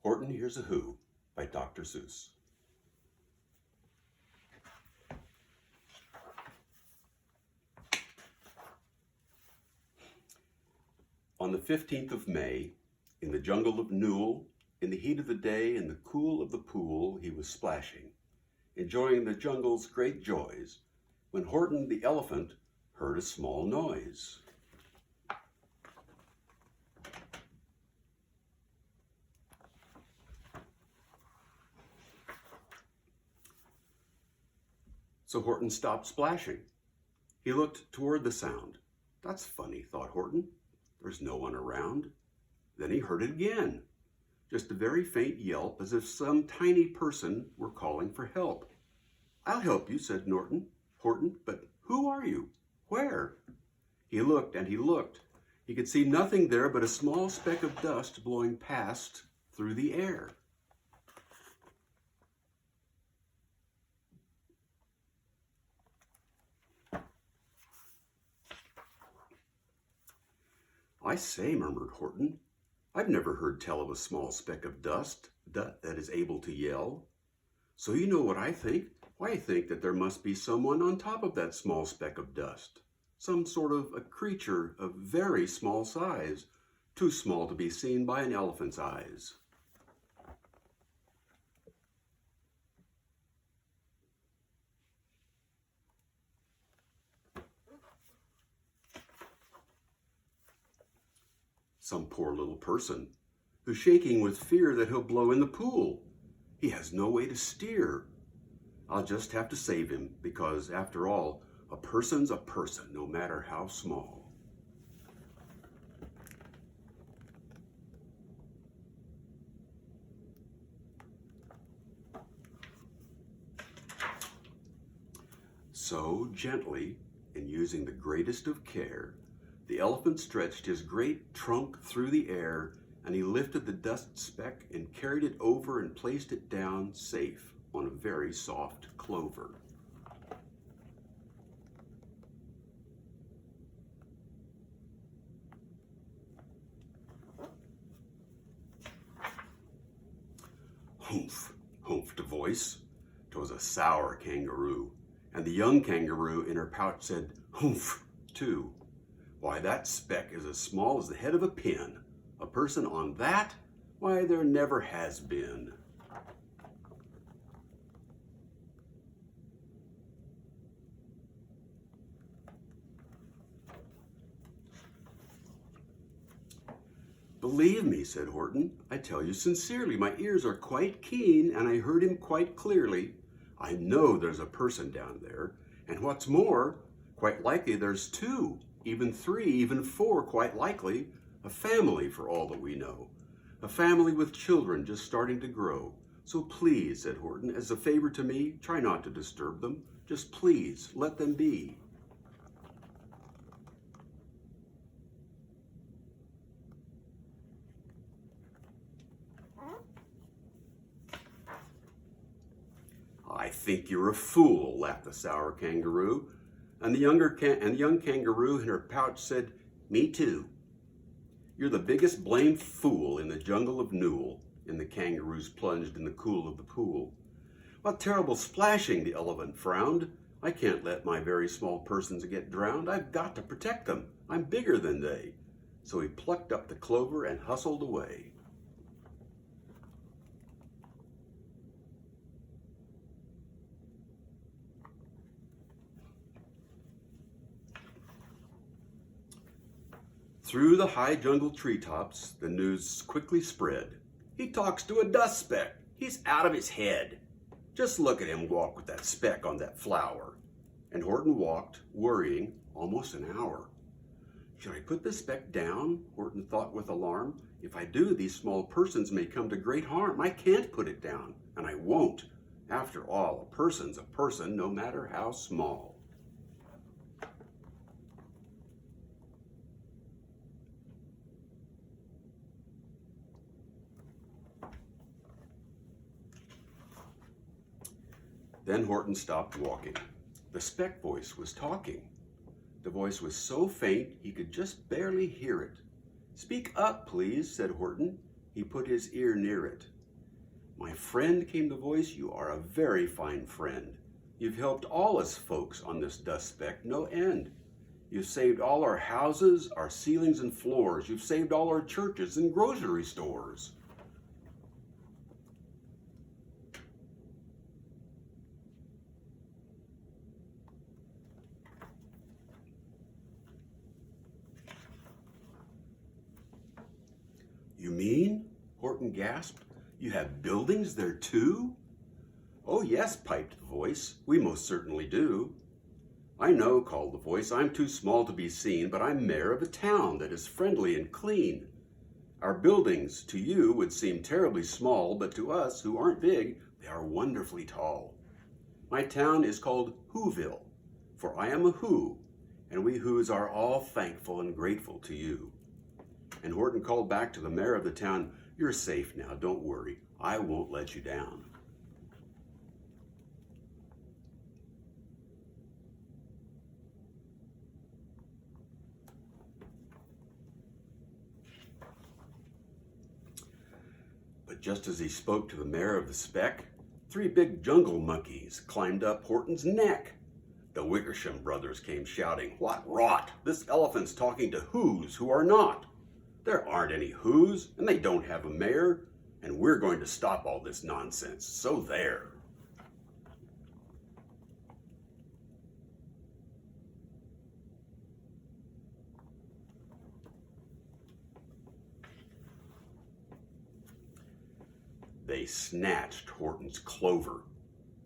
Horton Hears a Who by Dr. Seuss. On the 15th of May, in the jungle of Newell, in the heat of the day, in the cool of the pool, he was splashing, enjoying the jungle's great joys, when Horton the elephant heard a small noise. So Horton stopped splashing. He looked toward the sound. That's funny, thought Horton. There's no one around. Then he heard it again. Just a very faint yelp, as if some tiny person were calling for help. I'll help you, said Horton, but who are you? Where? He looked and he looked. He could see nothing there but a small speck of dust blowing past through the air. I say, murmured Horton, I've never heard tell of a small speck of dust that is able to yell. So you know what I think? Why, I think that there must be someone on top of that small speck of dust. Some sort of a creature of very small size, too small to be seen by an elephant's eyes. Some poor little person who's shaking with fear that he'll blow in the pool. He has no way to steer. I'll just have to save him because, after all, a person's a person, no matter how small. So, gently, and using the greatest of care, the elephant stretched his great trunk through the air, and he lifted the dust speck and carried it over and placed it down safe on a very soft clover. Humph, humphed a voice. 'Twas a sour kangaroo, and the young kangaroo in her pouch said, humph, too. Why, that speck is as small as the head of a pin. A person on that? Why, there never has been. Believe me, said Horton, I tell you sincerely, my ears are quite keen, and I heard him quite clearly. I know there's a person down there, and what's more, quite likely there's two, even three, even four, quite likely, a family for all that we know. A family with children just starting to grow. So please, said Horton, as a favor to me, try not to disturb them. Just please, let them be. I think you're a fool, laughed the sour kangaroo. And the young kangaroo in her pouch said, me too. You're the biggest blamed fool in the jungle of Newell. And the kangaroos plunged in the cool of the pool. What terrible splashing, the elephant frowned. I can't let my very small persons get drowned. I've got to protect them. I'm bigger than they. So he plucked up the clover and hustled away. Through the high jungle treetops, the news quickly spread. He talks to a dust speck. He's out of his head. Just look at him walk with that speck on that flower. And Horton walked, worrying, almost an hour. Should I put the speck down? Horton thought with alarm. If I do, these small persons may come to great harm. I can't put it down, and I won't. After all, a person's a person, no matter how small. Then Horton stopped walking. The speck voice was talking. The voice was so faint he could just barely hear it. Speak up, please, said Horton. He put his ear near it. My friend, came the voice, you are a very fine friend. You've helped all us folks on this dust speck no end. You've saved all our houses, our ceilings and floors. You've saved all our churches and grocery stores. You mean? Horton gasped. You have buildings there too? Oh yes, piped the voice. We most certainly do. I know, called the voice. I'm too small to be seen, but I'm mayor of a town that is friendly and clean. Our buildings to you would seem terribly small, but to us who aren't big, they are wonderfully tall. My town is called Whoville, for I am a Who, and we Whos are all thankful and grateful to you. And Horton called back to the mayor of the town, you're safe now, don't worry. I won't let you down. But just as he spoke to the mayor of the speck, 3 big jungle monkeys climbed up Horton's neck. The Wickersham brothers came shouting, what rot! This elephant's talking to Whos who are not. There aren't any Whos, and they don't have a mayor, and we're going to stop all this nonsense, so there. They snatched Horton's clover.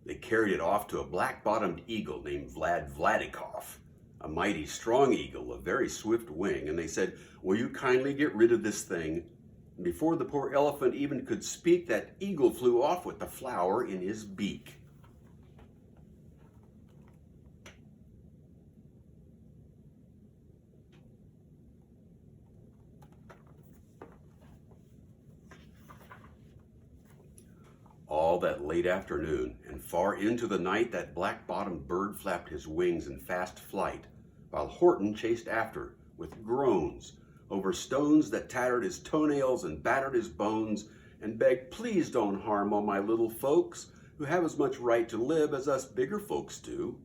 They carried it off to a black-bottomed eagle named Vladikoff, a mighty strong eagle of very swift wing, and they said, will you kindly get rid of this thing? And before the poor elephant even could speak, that eagle flew off with the flower in his beak. All that late afternoon and far into the night, that black-bottomed bird flapped his wings in fast flight, while Horton chased after with groans over stones that tattered his toenails and battered his bones, and begged, please don't harm all my little folks who have as much right to live as us bigger folks do.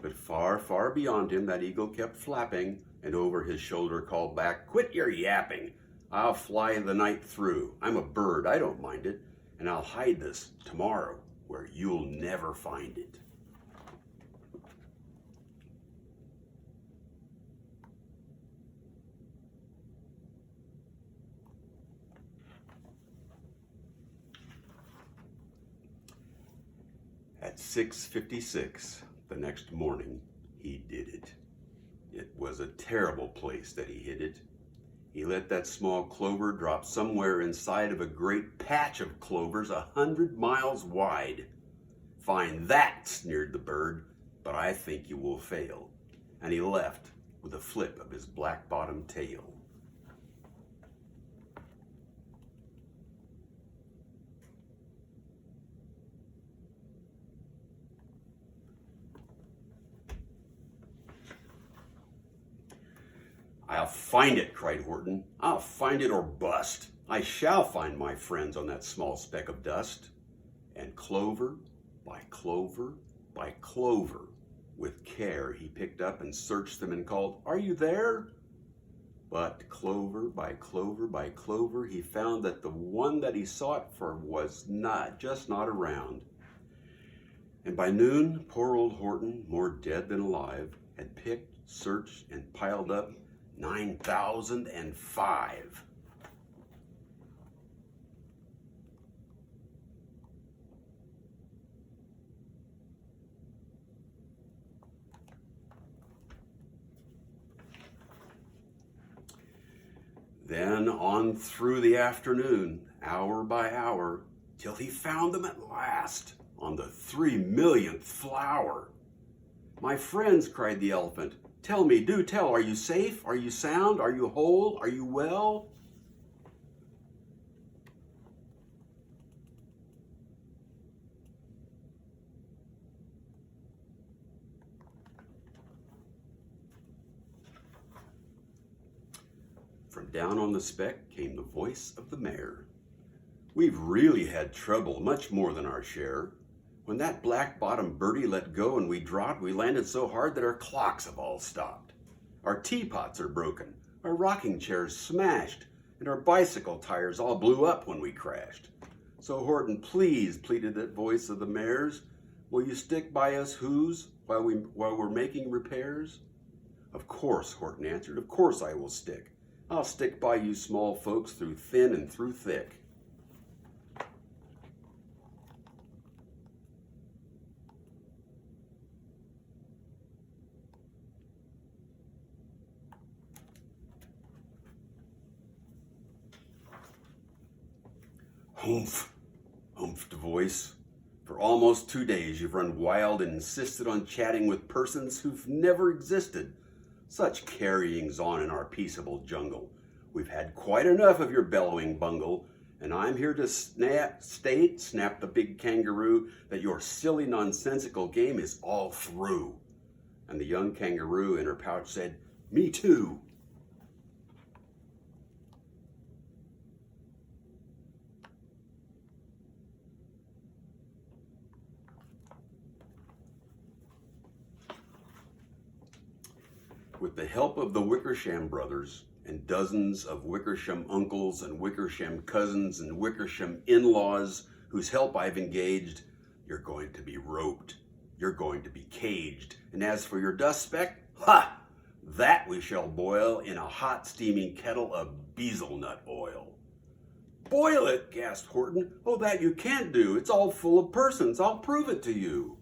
But far, far beyond him, that eagle kept flapping, and over his shoulder called back, quit your yapping. I'll fly the night through. I'm a bird, I don't mind it. And I'll hide this tomorrow where you'll never find it. At 6:56 the next morning, he did it. It was a terrible place that he hid it. He let that small clover drop somewhere inside of a great patch of clovers 100 miles wide. Fine that, sneered the bird, but I think you will fail. And he left with a flip of his black-bottomed tail. I'll find it, cried Horton. I'll find it or bust. I shall find my friends on that small speck of dust. And clover by clover by clover, with care he picked up and searched them and called, are you there? But clover by clover by clover, he found that the one that he sought for was just not around. And by noon, poor old Horton, more dead than alive, had picked, searched, and piled up 9,005. Then on through the afternoon, hour by hour, till he found them at last on the 3,000,000th flower. My friends, cried the elephant, tell me, do tell, are you safe? Are you sound? Are you whole? Are you well? From down on the speck came the voice of the mayor. We've really had trouble, much more than our share. When that black-bottomed birdie let go and we dropped, we landed so hard that our clocks have all stopped. Our teapots are broken, our rocking chairs smashed, and our bicycle tires all blew up when we crashed. So Horton, please, pleaded that voice of the mayor's, will you stick by us who's while we're making repairs? Of course, Horton answered, of course I will stick. I'll stick by you small folks through thin and through thick. Humph, humphed a voice. For almost 2 days you've run wild and insisted on chatting with persons who've never existed. Such carryings on in our peaceable jungle. We've had quite enough of your bellowing bungle, and I'm here to snapped the big kangaroo, that your silly nonsensical game is all through. And the young kangaroo in her pouch said, me too. With the help of the Wickersham brothers and dozens of Wickersham uncles and Wickersham cousins and Wickersham in-laws whose help I've engaged, you're going to be roped, you're going to be caged, and as for your dust speck, ha! That we shall boil in a hot steaming kettle of bezelnut oil. Boil it, gasped Horton. Oh, that you can't do. It's all full of persons. I'll prove it to you.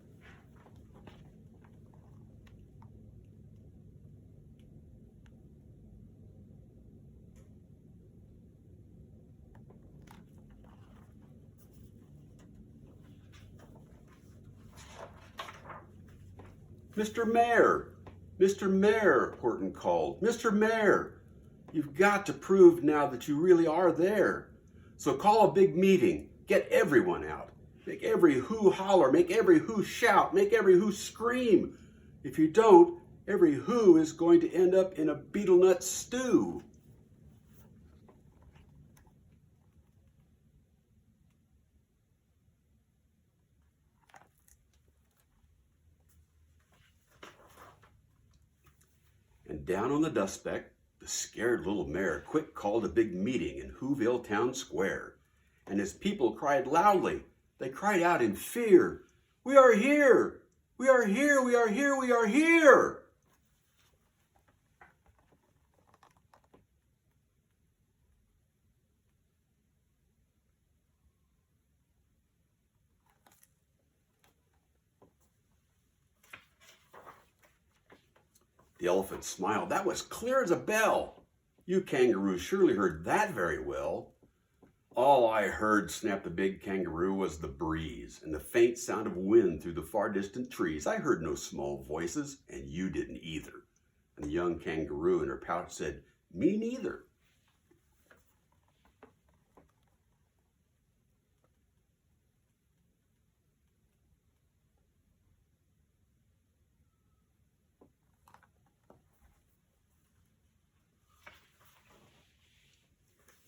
Mr. Mayor, Horton called. Mr. Mayor, you've got to prove now that you really are there. So call a big meeting, get everyone out. Make every who holler, make every who shout, make every who scream. If you don't, every who is going to end up in a betel nut stew. And down on the dust speck, the scared little mayor quick called a big meeting in Whoville Town Square. And his people cried loudly. They cried out in fear, "We are here! We are here! We are here! We are here!" The elephant smiled. That was clear as a bell. You kangaroos surely heard that very well. All I heard, snapped the big kangaroo, was the breeze and the faint sound of wind through the far distant trees. I heard no small voices, and you didn't either. And the young kangaroo in her pouch said, "Me neither."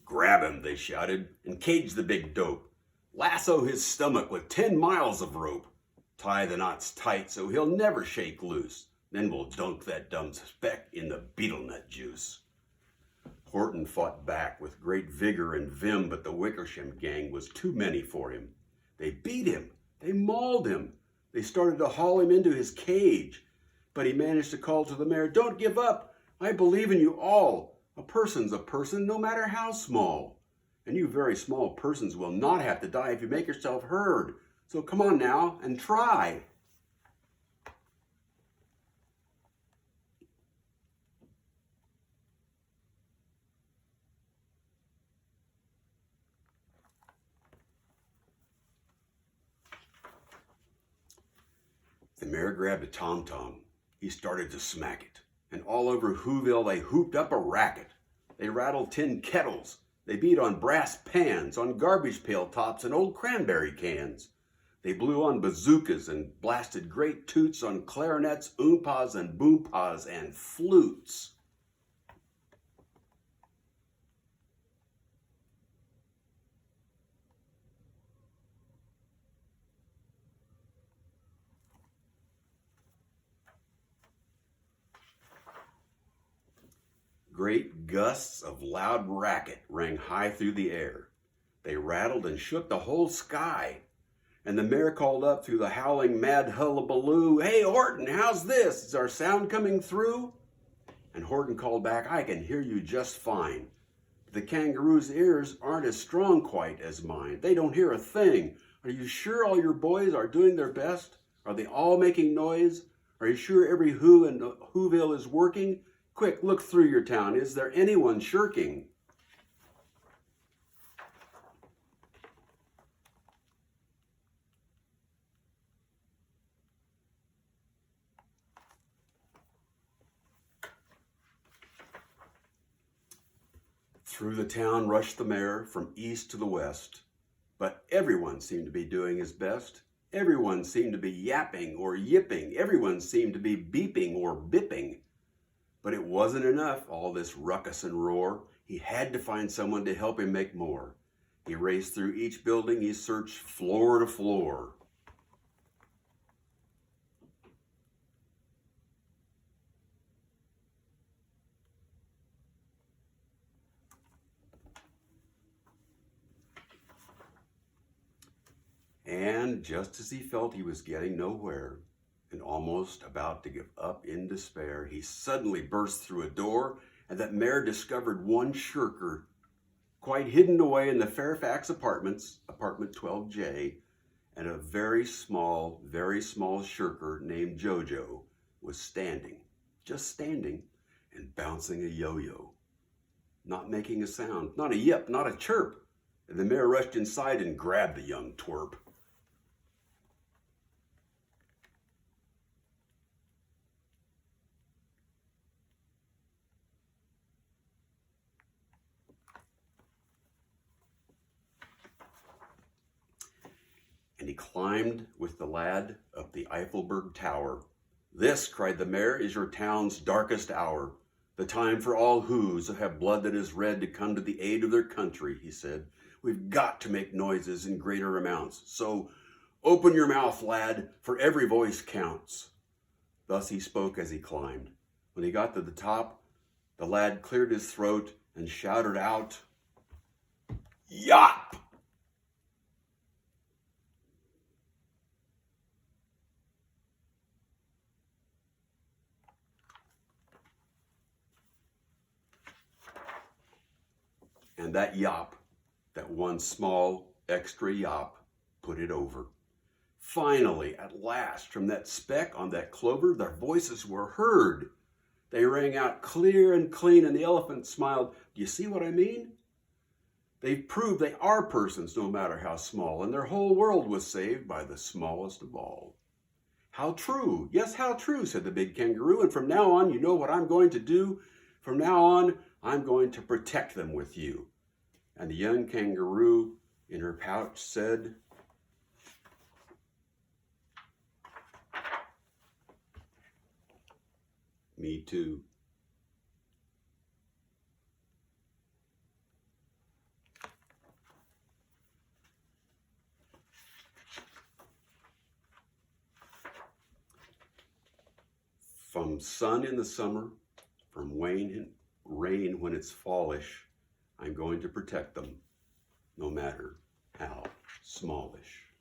"Grab him," they shouted, "and cage the big dope. Lasso his stomach with 10 miles of rope. Tie the knots tight so he'll never shake loose. Then we'll dunk that dumb speck in the betel nut juice." Horton fought back with great vigor and vim, but the Wickersham gang was too many for him. They beat him. They mauled him. They started to haul him into his cage. But he managed to call to the mayor, "Don't give up. I believe in you all. A person's a person, no matter how small. And you very small persons will not have to die if you make yourself heard. So come on now and try." The mayor grabbed a tom-tom. He started to smack it. And all over Whoville they hooped up a racket. They rattled tin kettles. They beat on brass pans, on garbage pail tops and old cranberry cans. They blew on bazookas and blasted great toots on clarinets, oompas and boompas and flutes. great gusts of loud racket rang high through the air. They rattled and shook the whole sky. And the mayor called up through the howling mad hullabaloo, "Hey, Horton, how's this? Is our sound coming through?" And Horton called back, "I can hear you just fine. The kangaroo's ears aren't as strong quite as mine. They don't hear a thing. Are you sure all your boys are doing their best? Are they all making noise? Are you sure every who in Whoville is working? Quick, look through your town. Is there anyone shirking?" Through the town rushed the mayor from east to the west, but everyone seemed to be doing his best. Everyone seemed to be yapping or yipping. Everyone seemed to be beeping or bipping. But it wasn't enough, all this ruckus and roar. He had to find someone to help him make more. He raced through each building. He searched floor to floor. And just as he felt he was getting nowhere and almost about to give up in despair, he suddenly burst through a door, and that mayor discovered one shirker quite hidden away in the Fairfax Apartments, apartment 12J, and a very small shirker named Jojo was standing, just standing, and bouncing a yo-yo, not making a sound, not a yip, not a chirp. And the mayor rushed inside and grabbed the young twerp. And he climbed with the lad up the Eiffelberg Tower. "This," cried the mayor, "is your town's darkest hour. The time for all who's have blood that is red to come to the aid of their country," he said. "We've got to make noises in greater amounts. So open your mouth, lad, for every voice counts." Thus he spoke as he climbed. When he got to the top, the lad cleared his throat and shouted out, "Yop!" And that yop, that one small extra yop, put it over. Finally, at last, from that speck on that clover, their voices were heard. They rang out clear and clean, and the elephant smiled. "Do you see what I mean? They've proved they are persons, no matter how small, and their whole world was saved by the smallest of all." "How true! Yes, how true," said the big kangaroo. "And from now on, you know what I'm going to do? From now on, I'm going to protect them with you." And the young kangaroo in her pouch said, "Me too." From sun in the summer, from rain when it's fallish, I'm going to protect them, no matter how smallish.